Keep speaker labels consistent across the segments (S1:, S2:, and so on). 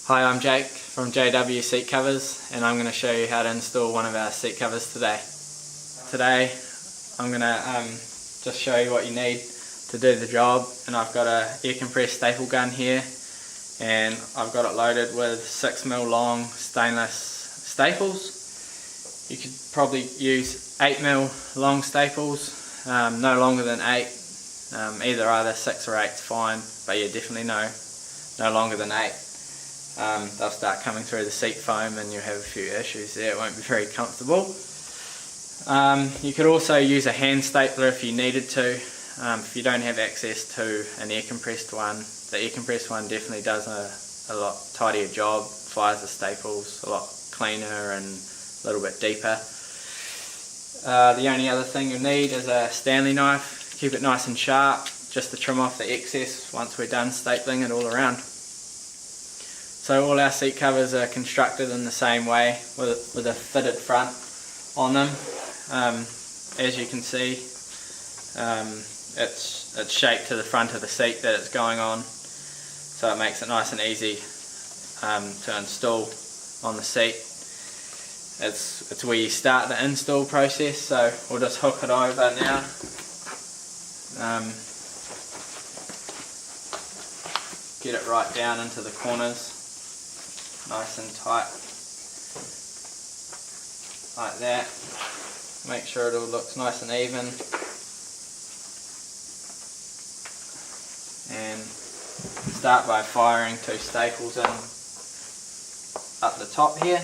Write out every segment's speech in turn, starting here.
S1: Hi, I'm Jake from JW Seat Covers, and I'm going to show you how to install one of our seat covers today. Today I'm going to just show you what you need to do the job, and I've got a air compressed staple gun here, and I've got it loaded with 6mm long stainless staples. You could probably use 8mm long staples, no longer than 8. Either 6 or 8 is fine, but yeah, definitely no longer than 8. They'll start coming through the seat foam and you'll have a few issues there. It won't be very comfortable. You could also use a hand stapler if you needed to. If you don't have access to an air compressed one, the air compressed one definitely does a lot tidier job, fires the staples a lot cleaner and a little bit deeper. The only other thing you'll need is a Stanley knife. Keep it nice and sharp just to trim off the excess once we're done stapling it all around. So all our seat covers are constructed in the same way with a fitted front on them. As you can see, it's shaped to the front of the seat that it's going on, so it makes it nice and easy to install on the seat. It's where you start the install process, so we'll just hook it over now. Get it right down into the corners, nice and tight, like that. Make sure it all looks nice and even, and start by firing 2 staples in up the top here.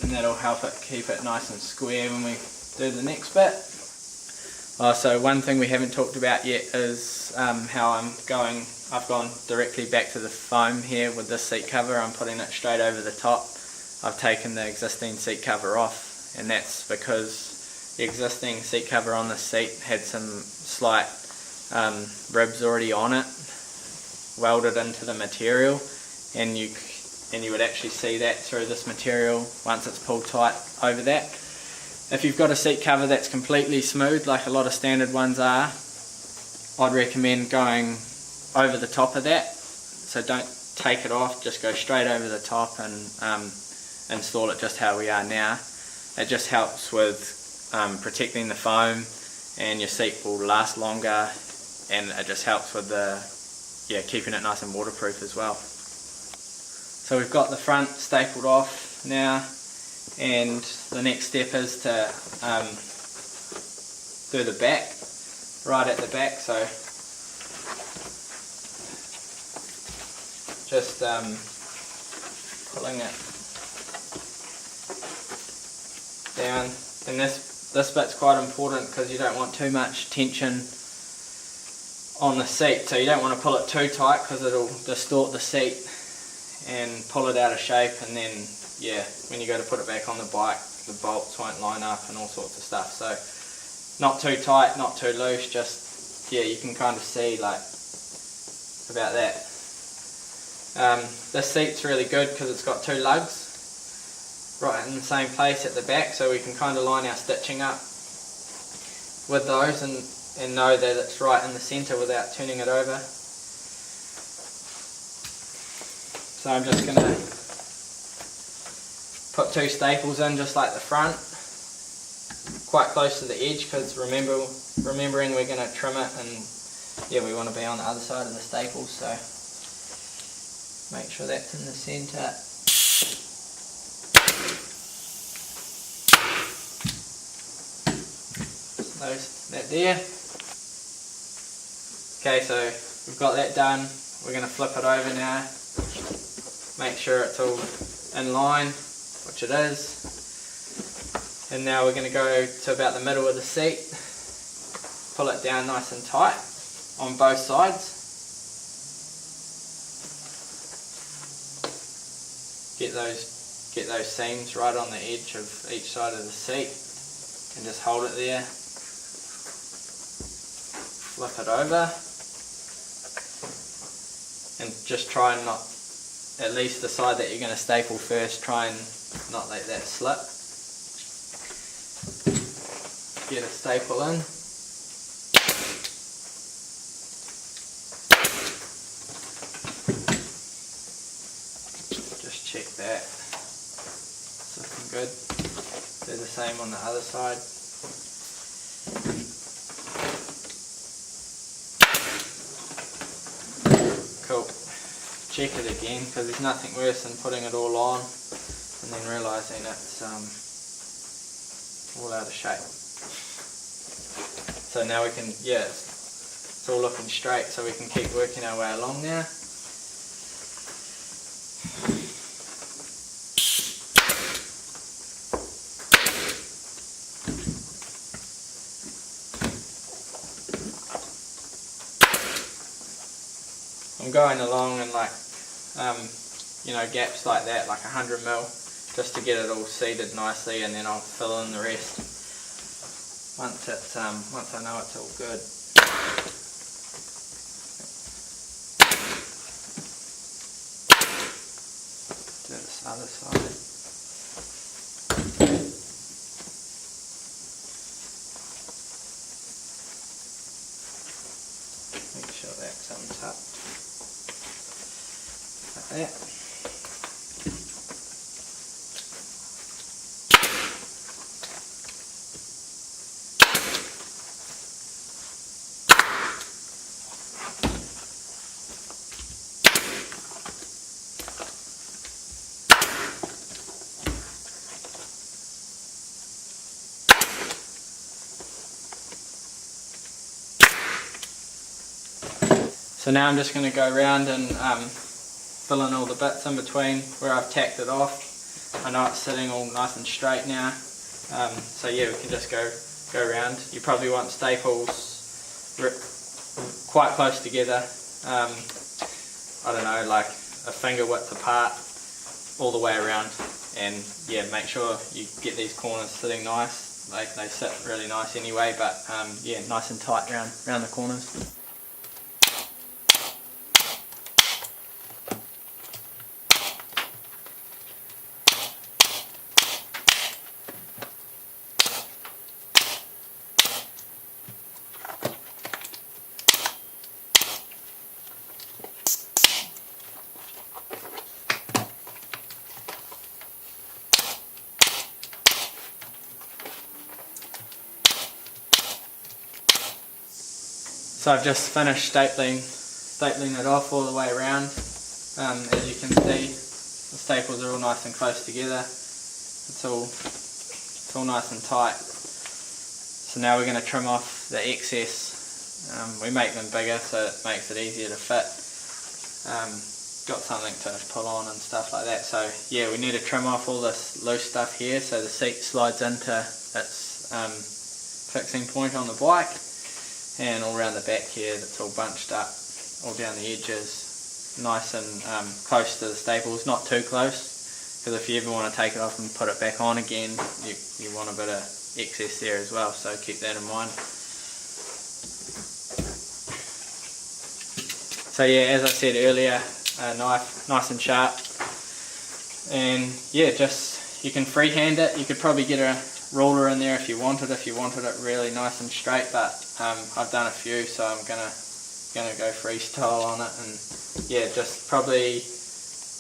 S1: And that'll help it keep it nice and square when we do the next bit. So one thing we haven't talked about yet is how I've gone directly back to the foam here with this seat cover. I'm putting it straight over the top. I've taken the existing seat cover off, and that's because the existing seat cover on the seat had some slight ribs already on it, welded into the material, and you would actually see that through this material once it's pulled tight over that. If you've got a seat cover that's completely smooth, like a lot of standard ones are, I'd recommend going over the top of that. So don't take it off, just go straight over the top and install it just how we are now. It just helps with protecting the foam, and your seat will last longer, and it just helps with keeping it nice and waterproof as well. So we've got the front stapled off now, and the next step is to do the back, right at the back. So just pulling it down, and this bit's quite important because you don't want too much tension on the seat, so you don't want to pull it too tight because it'll distort the seat and pull it out of shape, and then when you go to put it back on the bike, the bolts won't line up and all sorts of stuff. So not too tight, not too loose, just you can kind of see like about that. This seat's really good because it's got 2 lugs right in the same place at the back, so we can kind of line our stitching up with those and know that it's right in the centre without turning it over. So I'm just going to put 2 staples in just like the front, quite close to the edge, because remembering we're going to trim it, and we want to be on the other side of the staples, so make sure that's in the centre. That there. Okay, so we've got that done. We're going to flip it over now, make sure it's all in line, which it is, and now we're going to go to about the middle of the seat, pull it down nice and tight on both sides, get those seams right on the edge of each side of the seat, and just hold it there, flip it over, and just try and not, at least the side that you're going to staple first, try and not let that slip. Get a staple in, good. Do the same on the other side. Cool. Check it again, because there's nothing worse than putting it all on and then realising it's all out of shape. So now we can, yeah, it's all looking straight, so we can keep working our way along now. I'm going along in like, you know, gaps like that, like 100 mil, just to get it all seated nicely, and then I'll fill in the rest once it's once I know it's all good. Do this other side. Make sure that's untucked. Like that. So now I'm just going to go around and fill in all the bits in between where I've tacked it off. I know it's sitting all nice and straight now. So yeah, we can just go around. You probably want staples quite close together. I don't know, like a finger width apart all the way around. And yeah, make sure you get these corners sitting nice. They sit really nice anyway, but yeah, nice and tight around the corners. So I've just finished stapling it off all the way around. As you can see, the staples are all nice and close together. It's all nice and tight. So now we're going to trim off the excess. We make them bigger so it makes it easier to fit. Got something to pull on and stuff like that. So yeah, we need to trim off all this loose stuff here so the seat slides into its fixing point on the bike. And all around the back here, that's all bunched up, all down the edges, nice and close to the staples, not too close, because if you ever want to take it off and put it back on again, you want a bit of excess there as well, so keep that in mind. So yeah, as I said earlier, a knife nice and sharp, and yeah, just you can freehand it. You could probably get a ruler in there if you wanted it really nice and straight, but I've done a few, so I'm gonna go freestyle on it, and yeah, just probably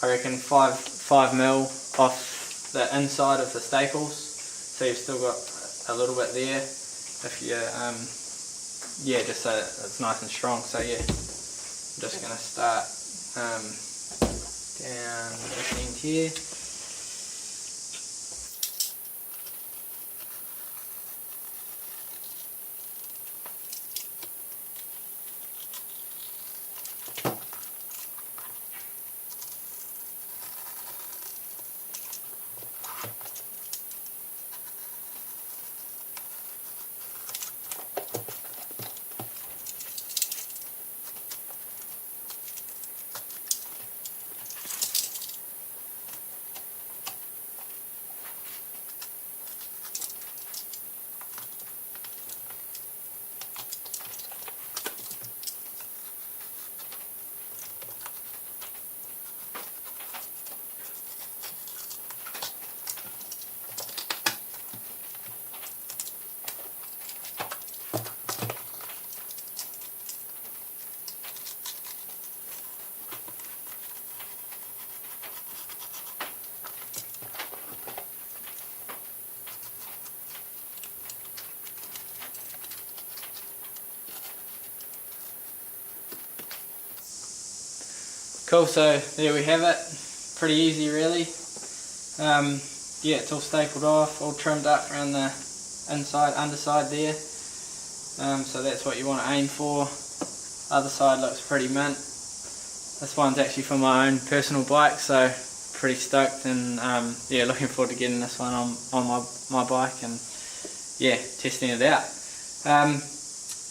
S1: I reckon 5 mil off the inside of the staples, so you've still got a little bit there. If you yeah, just so it's nice and strong. So yeah, I'm just gonna start down this end here. Cool, so there we have it. Pretty easy really. Yeah, it's all stapled off, all trimmed up around the inside, underside there. So that's what you want to aim for. Other side looks pretty mint. This one's actually for my own personal bike, so pretty stoked, and yeah, looking forward to getting this one on my bike and yeah, testing it out.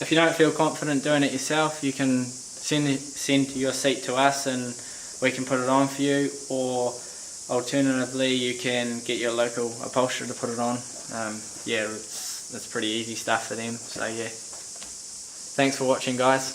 S1: If you don't feel confident doing it yourself, you can send your seat to us and we can put it on for you, or alternatively you can get your local upholsterer to put it on. Yeah, it's pretty easy stuff for them, so yeah. Thanks for watching, guys.